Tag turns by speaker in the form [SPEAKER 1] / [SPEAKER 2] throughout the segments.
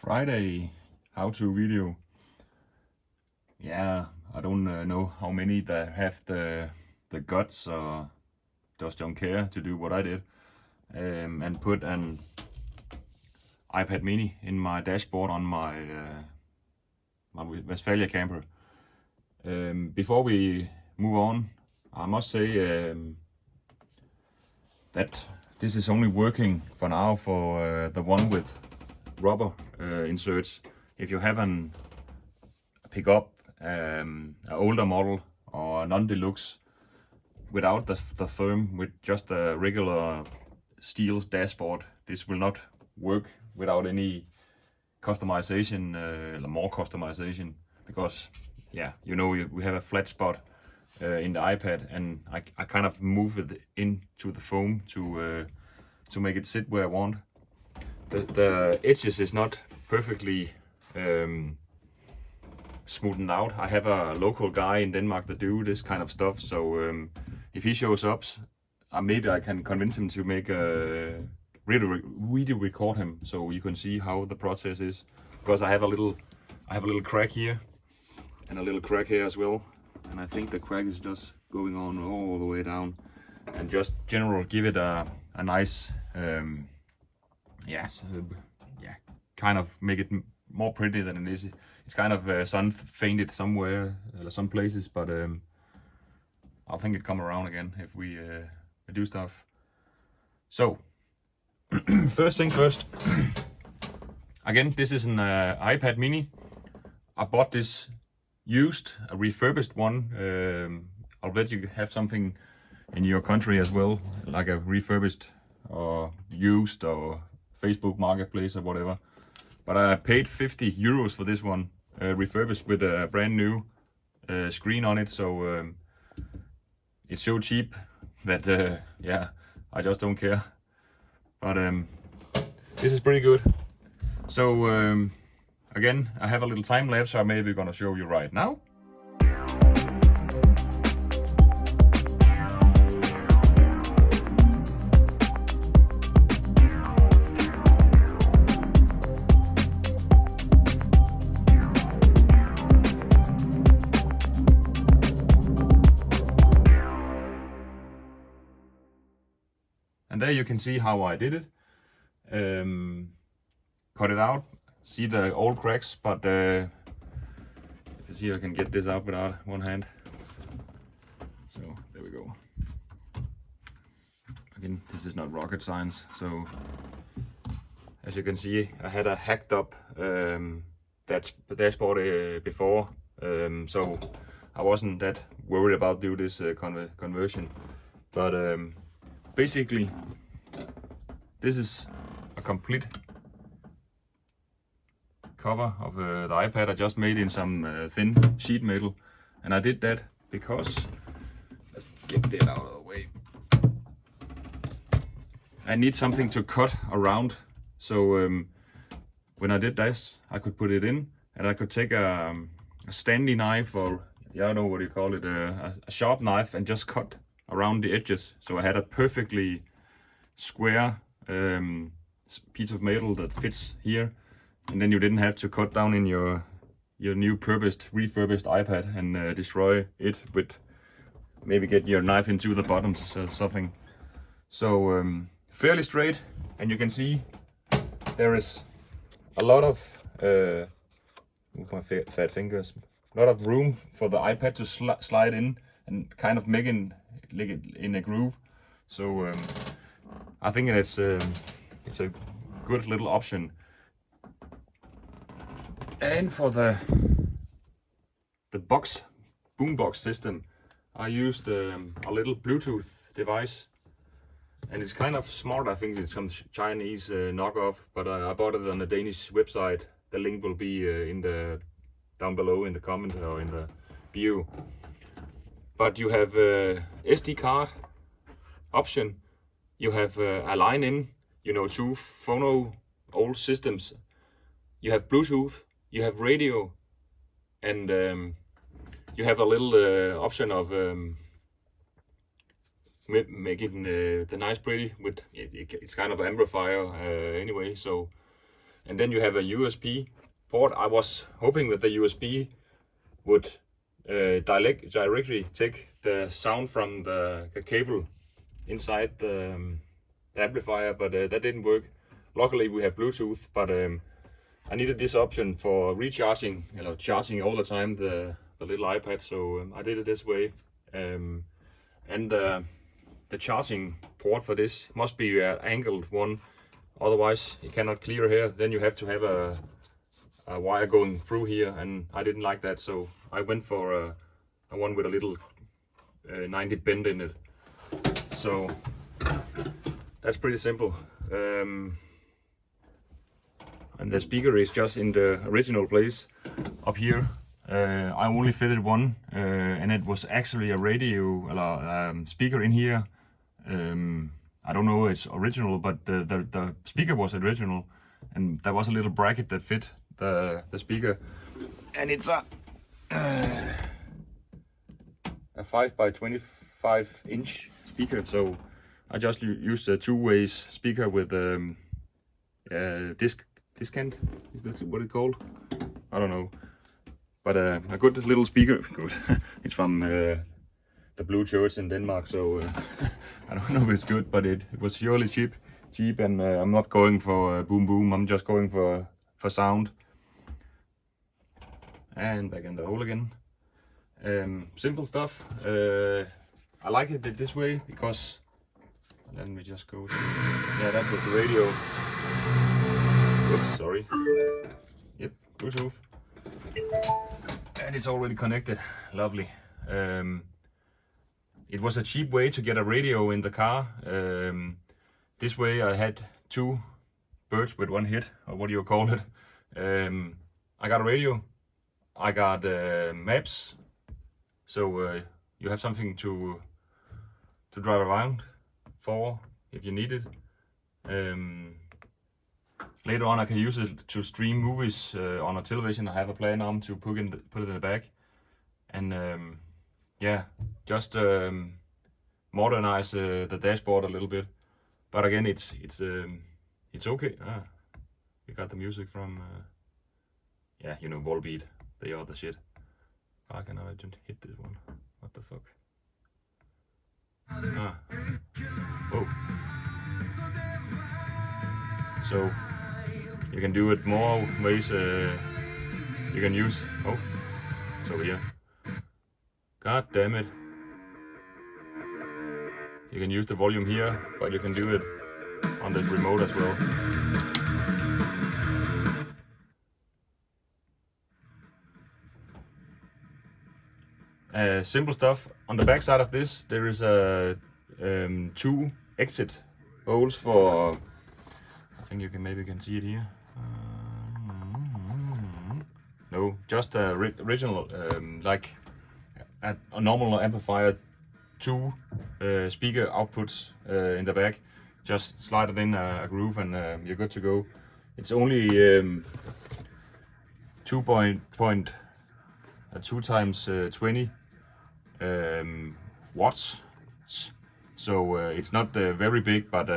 [SPEAKER 1] Friday how-to video. Yeah, I don't know how many that have the guts or just don't care to do what I did and put an iPad mini in my dashboard on my Westphalia camper. Before we move on, I must say that this is only working for now for the one with rubber inserts. If you have an pickup, an older model or a non-deluxe without the firm, with just a regular steel dashboard, this will not work without any customization, more customization, because yeah, we have a flat spot in the iPad, and I kind of move it into the foam to make it sit where I want. The edges is not perfectly smoothened out. I have a local guy in Denmark that do this kind of stuff, so if he shows up, maybe I can convince him to make a video record him, so you can see how the process is. Because I have a little crack here and a little crack here as well, and I think the crack is just going on all the way down, and just give it a nice kind of make it more pretty than it is. It's kind of sun fainted somewhere, some places, but I think it come around again if we do stuff. So first thing first. Again, this is an iPad mini. I bought this used, a refurbished one. I'll bet you have something in your country as well, like a refurbished or used or Facebook Marketplace or whatever. But I paid 50 euros for this one, refurbished with a brand new screen on it. So it's so cheap that I just don't care. But this is pretty good. So again, I have a little time lapse, so I'm maybe gonna show you right now. And there you can see how I did it. Cut it out, see the old cracks, but if you see, I can get this out without one hand. So there we go. Again, this is not rocket science. So as you can see, I had a hacked up that dashboard before, so I wasn't that worried about do this conversion. But basically, this is a complete cover of the iPad I just made in some thin sheet metal, and I did that because, let's get that out of the way, I need something to cut around. So when I did this, I could put it in, and I could take a standy knife, or I don't know what you call it, a sharp knife, and just cut around the edges. So I had a perfectly square piece of metal that fits here, and then you didn't have to cut down in your new refurbished iPad and destroy it with, maybe get your knife into the buttons or something. So fairly straight, and you can see there is a lot of move my fat fingers, a lot of room for the iPad to slide in and kind of make it in a groove. So I think it's a good little option. And for the boombox system, I used a little Bluetooth device, and it's kind of smart. I think it's some Chinese knockoff, but I bought it on a Danish website. The link will be down below in the comment or in the bio. But you have SD card option, you have a line in, two phono old systems, you have Bluetooth, you have radio, and you have a little option of making the nice pretty with it's kind of an amplifier anyway. So and then you have a USB port. I was hoping that the USB would directly take the sound from the cable inside the amplifier, but that didn't work. Luckily we have Bluetooth, but I needed this option for recharging, charging all the time the little iPad, so I did it this way. And the charging port for this must be an angled one, otherwise it cannot clear here. Then you have to have a wire going through here, and I didn't like that, so I went for a one with a little 90 bend in it. So that's pretty simple. And the speaker is just in the original place up here. I only fitted one, and it was actually a radio speaker in here. I don't know it's original, but the speaker was original, and there was a little bracket that fit the speaker, and it's a 5 by 25 inch speaker. So I just used a two-way speaker with discant, is that what it's called? I don't know, but a good little speaker. Good. It's from the Blue Church in Denmark, so I don't know if it's good, but it was surely cheap, and I'm not going for boom boom. I'm just going for sound. And back in the hole again. Simple stuff. I like it this way because, let me just go. Yeah, that was the radio. Oops, sorry. Yep, Bluetooth. And it's already connected. Lovely. It was a cheap way to get a radio in the car. This way I had two birds with one hit, or what do you call it. I got a radio. I got maps. So you have something to drive around for if you need it. Later on I can use it to stream movies on a television. I have a plan on to put it in the back, and yeah, just modernize the dashboard a little bit. But again, it's okay. We got the music from yeah, you know, Volbeat. They are the shit. Why can I just hit this one? What the fuck? Whoa. So you can do it more ways. You can use. Oh, it's over here. God damn it. You can use the volume here, but you can do it on the remote as well. Simple stuff. On the back side of this, there is a two exit holes for. I think you can maybe see it here. No, just a original like a normal amplifier. Two speaker outputs in the back. Just slide it in a groove, and you're good to go. It's only 2 times 20 watts, so it's not very big, but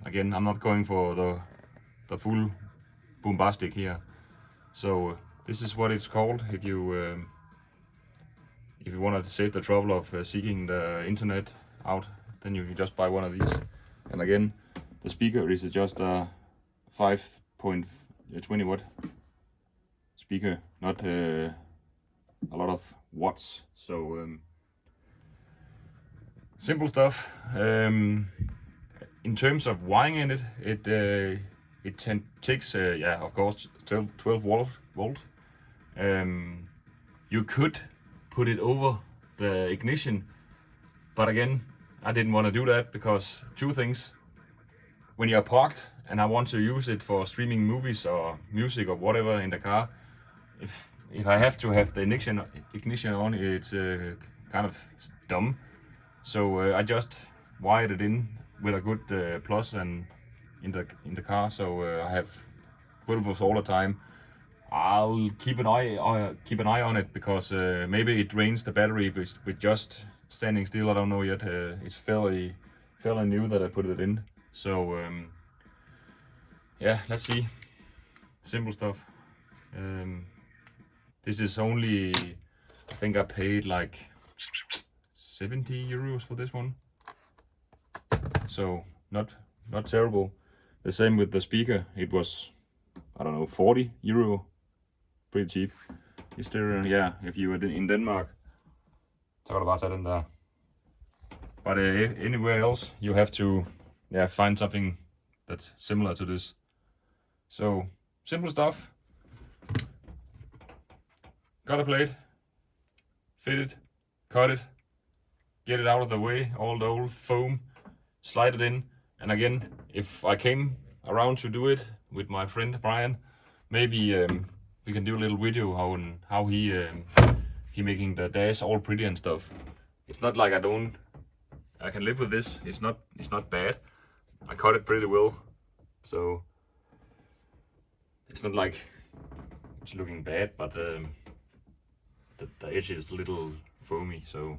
[SPEAKER 1] again, I'm not going for the full bombastic here. So this is what it's called. If you want to save the trouble of seeking the internet out, then you can just buy one of these. And again, the speaker is just a 5.20 watt speaker, not a lot of watts. So simple stuff. In terms of wiring in it, it takes yeah, of course 12 volt. You could put it over the ignition, but again, I didn't want to do that because two things. When you're parked and I want to use it for streaming movies or music or whatever in the car, if I have to have the ignition on, it's kind of dumb. So I just wired it in with a good plus and in the car, so I have 12 volts all the time. I'll keep an eye on it because maybe it drains the battery with just standing still. I don't know yet. It's fairly new that I put it in. So yeah, let's see. simple stuff. This is only, I think I paid like 70 euros for this one, so not terrible. The same with the speaker, it was, I don't know, 40 euro, pretty cheap. Is there, yeah, if you were in Denmark, så kan du bare tage den der. But anywhere else, you have to, yeah, find something that's similar to this. So simple stuff. Got a plate, fit it, cut it, get it out of the way, all the old foam, slide it in. And again, if I came around to do it with my friend Brian, maybe we can do a little video how he making the dash all pretty and stuff. It's not like I can live with this. It's not bad. I cut it pretty well, so it's not like it's looking bad, but the edge is a little foamy. So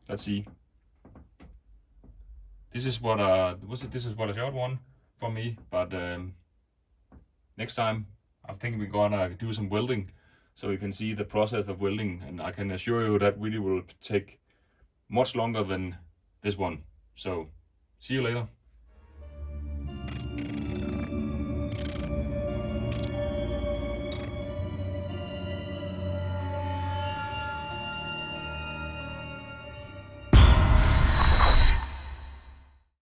[SPEAKER 1] let's see. This is what this is what a short one for me, but next time I think we're gonna do some welding, so you can see the process of welding, and I can assure you that video will take much longer than this one. So see you later.